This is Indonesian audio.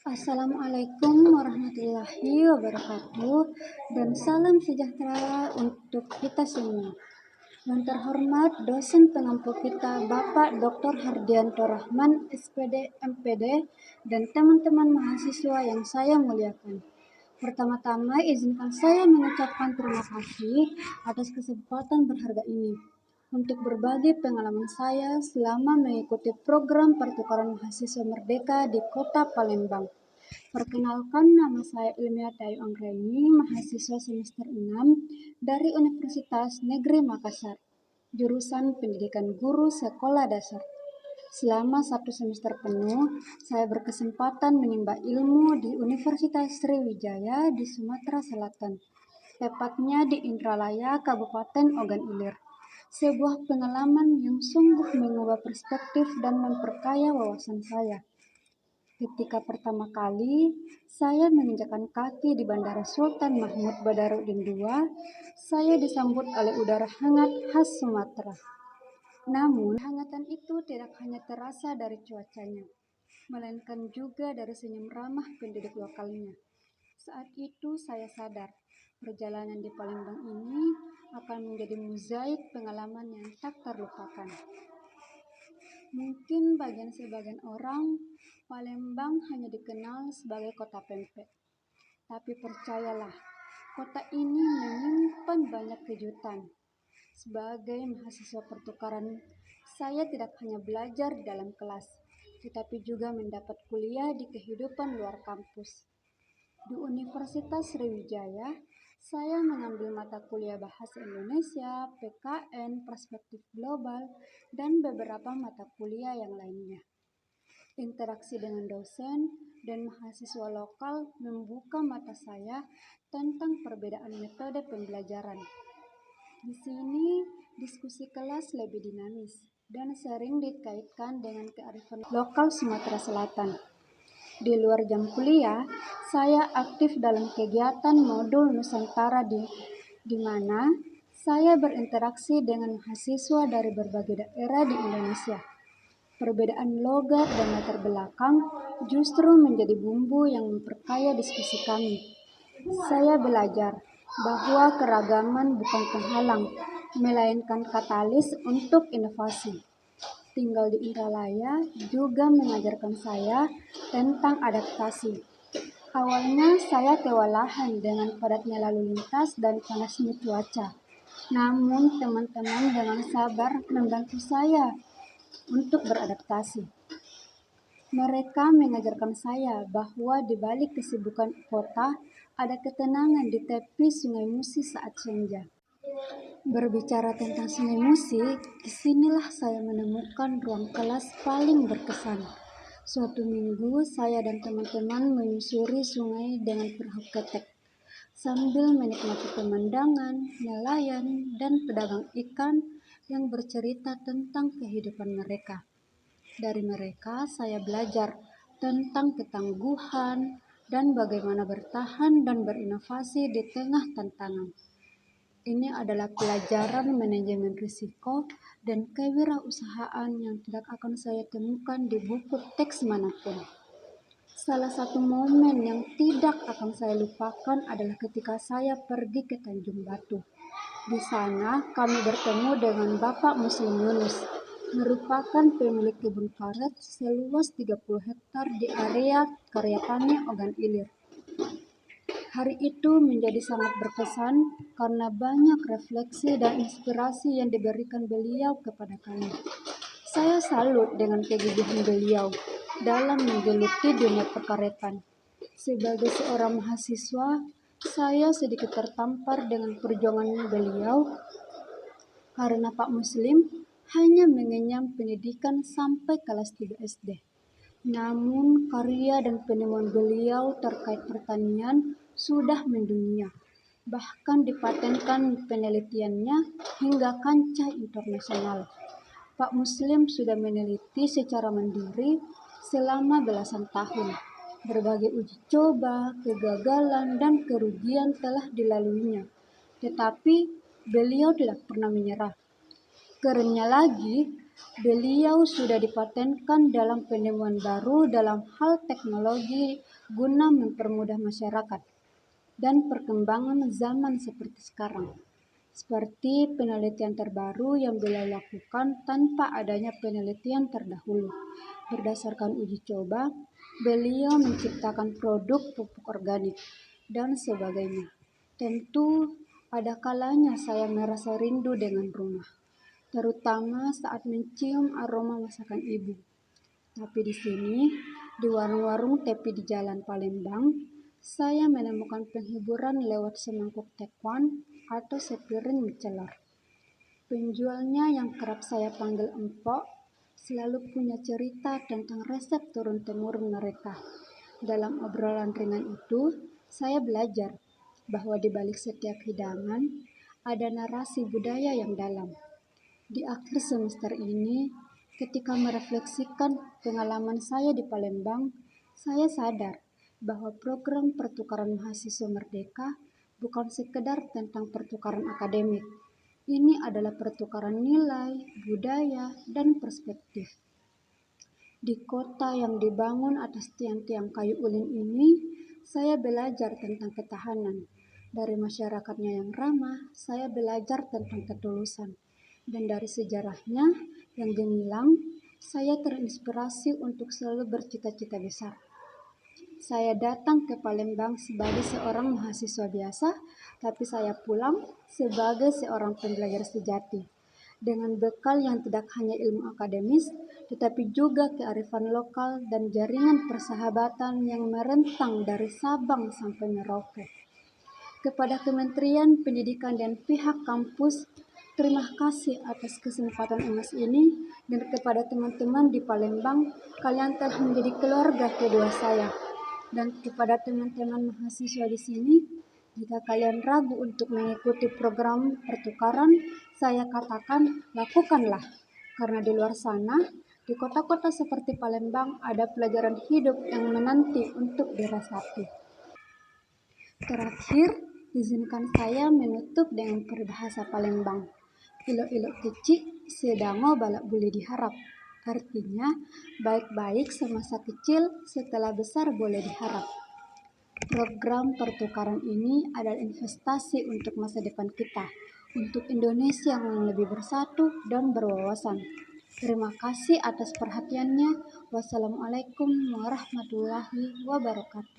Assalamualaikum warahmatullahi wabarakatuh dan salam sejahtera untuk kita semua. Yang terhormat dosen pengampu kita Bapak Dr. Hardianto Rahman, SPD, MPD, dan teman-teman mahasiswa yang saya muliakan. Pertama-tama izinkan saya mengucapkan terima kasih atas kesempatan berharga ini untuk berbagi pengalaman saya selama mengikuti program pertukaran mahasiswa merdeka di Kota Palembang. Perkenalkan, nama saya Ilmiati Ayu Anggraini, mahasiswa semester 6 dari Universitas Negeri Makassar, jurusan Pendidikan Guru Sekolah Dasar. Selama 1 semester penuh, saya berkesempatan menimba ilmu di Universitas Sriwijaya di Sumatera Selatan, tepatnya di Indralaya, Kabupaten Ogan Ilir. Sebuah pengalaman yang sungguh mengubah perspektif dan memperkaya wawasan saya. Ketika pertama kali saya menginjakkan kaki di Bandara Sultan Mahmud Badarudin II, saya disambut oleh udara hangat khas Sumatera. Namun, kehangatan itu tidak hanya terasa dari cuacanya, melainkan juga dari senyum ramah penduduk lokalnya. Saat itu saya sadar, perjalanan di Palembang ini akan menjadi mozaik pengalaman yang tak terlupakan. Mungkin sebagian orang, Palembang hanya dikenal sebagai kota pempek. Tapi percayalah, kota ini menyimpan banyak kejutan. Sebagai mahasiswa pertukaran, saya tidak hanya belajar di dalam kelas, tetapi juga mendapat kuliah di kehidupan luar kampus. Di Universitas Sriwijaya, saya mengambil mata kuliah Bahasa Indonesia, PKN, Perspektif Global, dan beberapa mata kuliah yang lainnya. Interaksi dengan dosen dan mahasiswa lokal membuka mata saya tentang perbedaan metode pembelajaran. Di sini, diskusi kelas lebih dinamis dan sering dikaitkan dengan kearifan lokal Sumatera Selatan. Di luar jam kuliah, saya aktif dalam kegiatan modul Nusantara di mana saya berinteraksi dengan mahasiswa dari berbagai daerah di Indonesia. Perbedaan logat dan latar belakang justru menjadi bumbu yang memperkaya diskusi kami. Saya belajar bahwa keragaman bukan penghalang, melainkan katalis untuk inovasi. Tinggal di Indralaya juga mengajarkan saya tentang adaptasi. Awalnya saya kewalahan dengan padatnya lalu lintas dan panasnya cuaca. Namun teman-teman dengan sabar membantu saya untuk beradaptasi. Mereka mengajarkan saya bahwa di balik kesibukan kota ada ketenangan di tepi Sungai Musi saat senja. Berbicara tentang Sungai Musi, disinilah saya menemukan ruang kelas paling berkesan. Suatu minggu, saya dan teman-teman menyusuri sungai dengan perahu ketek, sambil menikmati pemandangan, nelayan, dan pedagang ikan yang bercerita tentang kehidupan mereka. Dari mereka, saya belajar tentang ketangguhan dan bagaimana bertahan dan berinovasi di tengah tantangan. Ini adalah pelajaran manajemen risiko dan kewirausahaan yang tidak akan saya temukan di buku teks manapun. Salah satu momen yang tidak akan saya lupakan adalah ketika saya pergi ke Tanjung Batu. Di sana kami bertemu dengan Bapak Muslim Yunus, merupakan pemilik kebun karet seluas 30 hektar di area karya tani Ogan Ilir. Hari itu menjadi sangat berkesan karena banyak refleksi dan inspirasi yang diberikan beliau kepada kami. Saya salut dengan kegigihan beliau dalam menggeluti dunia perkaretan. Sebagai seorang mahasiswa, saya sedikit tertampar dengan perjuangan beliau karena Pak Muslim hanya mengenyam pendidikan sampai kelas 3 SD. Namun karya dan penemuan beliau terkait pertanian sudah mendunia. Bahkan dipatenkan penelitiannya hingga kancah internasional. Pak Muslim sudah meneliti secara mandiri selama belasan tahun. Berbagai uji coba, kegagalan, dan kerugian telah dilaluinya. Tetapi beliau tidak pernah menyerah. Kerennya lagi, Beliau sudah dipatenkan dalam penemuan baru dalam hal teknologi guna mempermudah masyarakat dan perkembangan zaman seperti sekarang. Seperti penelitian terbaru yang beliau lakukan tanpa adanya penelitian terdahulu. Berdasarkan uji coba, beliau menciptakan produk pupuk organik dan sebagainya. Tentu ada kalanya saya merasa rindu dengan rumah, terutama saat mencium aroma masakan ibu. Tapi di sini, di warung-warung tepi di Jalan Palembang, saya menemukan penghiburan lewat semangkuk tekwan atau sepiring mie celor. Penjualnya yang kerap saya panggil empok selalu punya cerita tentang resep turun-temurun mereka. Dalam obrolan ringan itu, saya belajar bahwa di balik setiap hidangan ada narasi budaya yang dalam. Di akhir semester ini, ketika merefleksikan pengalaman saya di Palembang, saya sadar bahwa program pertukaran mahasiswa Merdeka bukan sekedar tentang pertukaran akademik. Ini adalah pertukaran nilai, budaya, dan perspektif. Di kota yang dibangun atas tiang-tiang kayu ulin ini, saya belajar tentang ketahanan. Dari masyarakatnya yang ramah, saya belajar tentang ketulusan. Dan dari sejarahnya yang gemilang, saya terinspirasi untuk selalu bercita-cita besar. Saya datang ke Palembang sebagai seorang mahasiswa biasa, tapi saya pulang sebagai seorang pembelajar sejati. Dengan bekal yang tidak hanya ilmu akademis, tetapi juga kearifan lokal dan jaringan persahabatan yang merentang dari Sabang sampai Merauke. Kepada Kementerian Pendidikan dan pihak kampus, terima kasih atas kesempatan emas ini, dan kepada teman-teman di Palembang, kalian telah menjadi keluarga kedua saya. Dan kepada teman-teman mahasiswa di sini, jika kalian ragu untuk mengikuti program pertukaran, saya katakan lakukanlah. Karena di luar sana, di kota-kota seperti Palembang ada pelajaran hidup yang menanti untuk dirasapi. Terakhir, izinkan saya menutup dengan peribahasa Palembang. Ilo-ilo kecil sedango balak boleh diharap. Artinya, baik-baik semasa kecil, setelah besar boleh diharap. Program pertukaran ini adalah investasi untuk masa depan kita, untuk Indonesia yang lebih bersatu dan berwawasan. Terima kasih atas perhatiannya. Wassalamualaikum warahmatullahi wabarakatuh.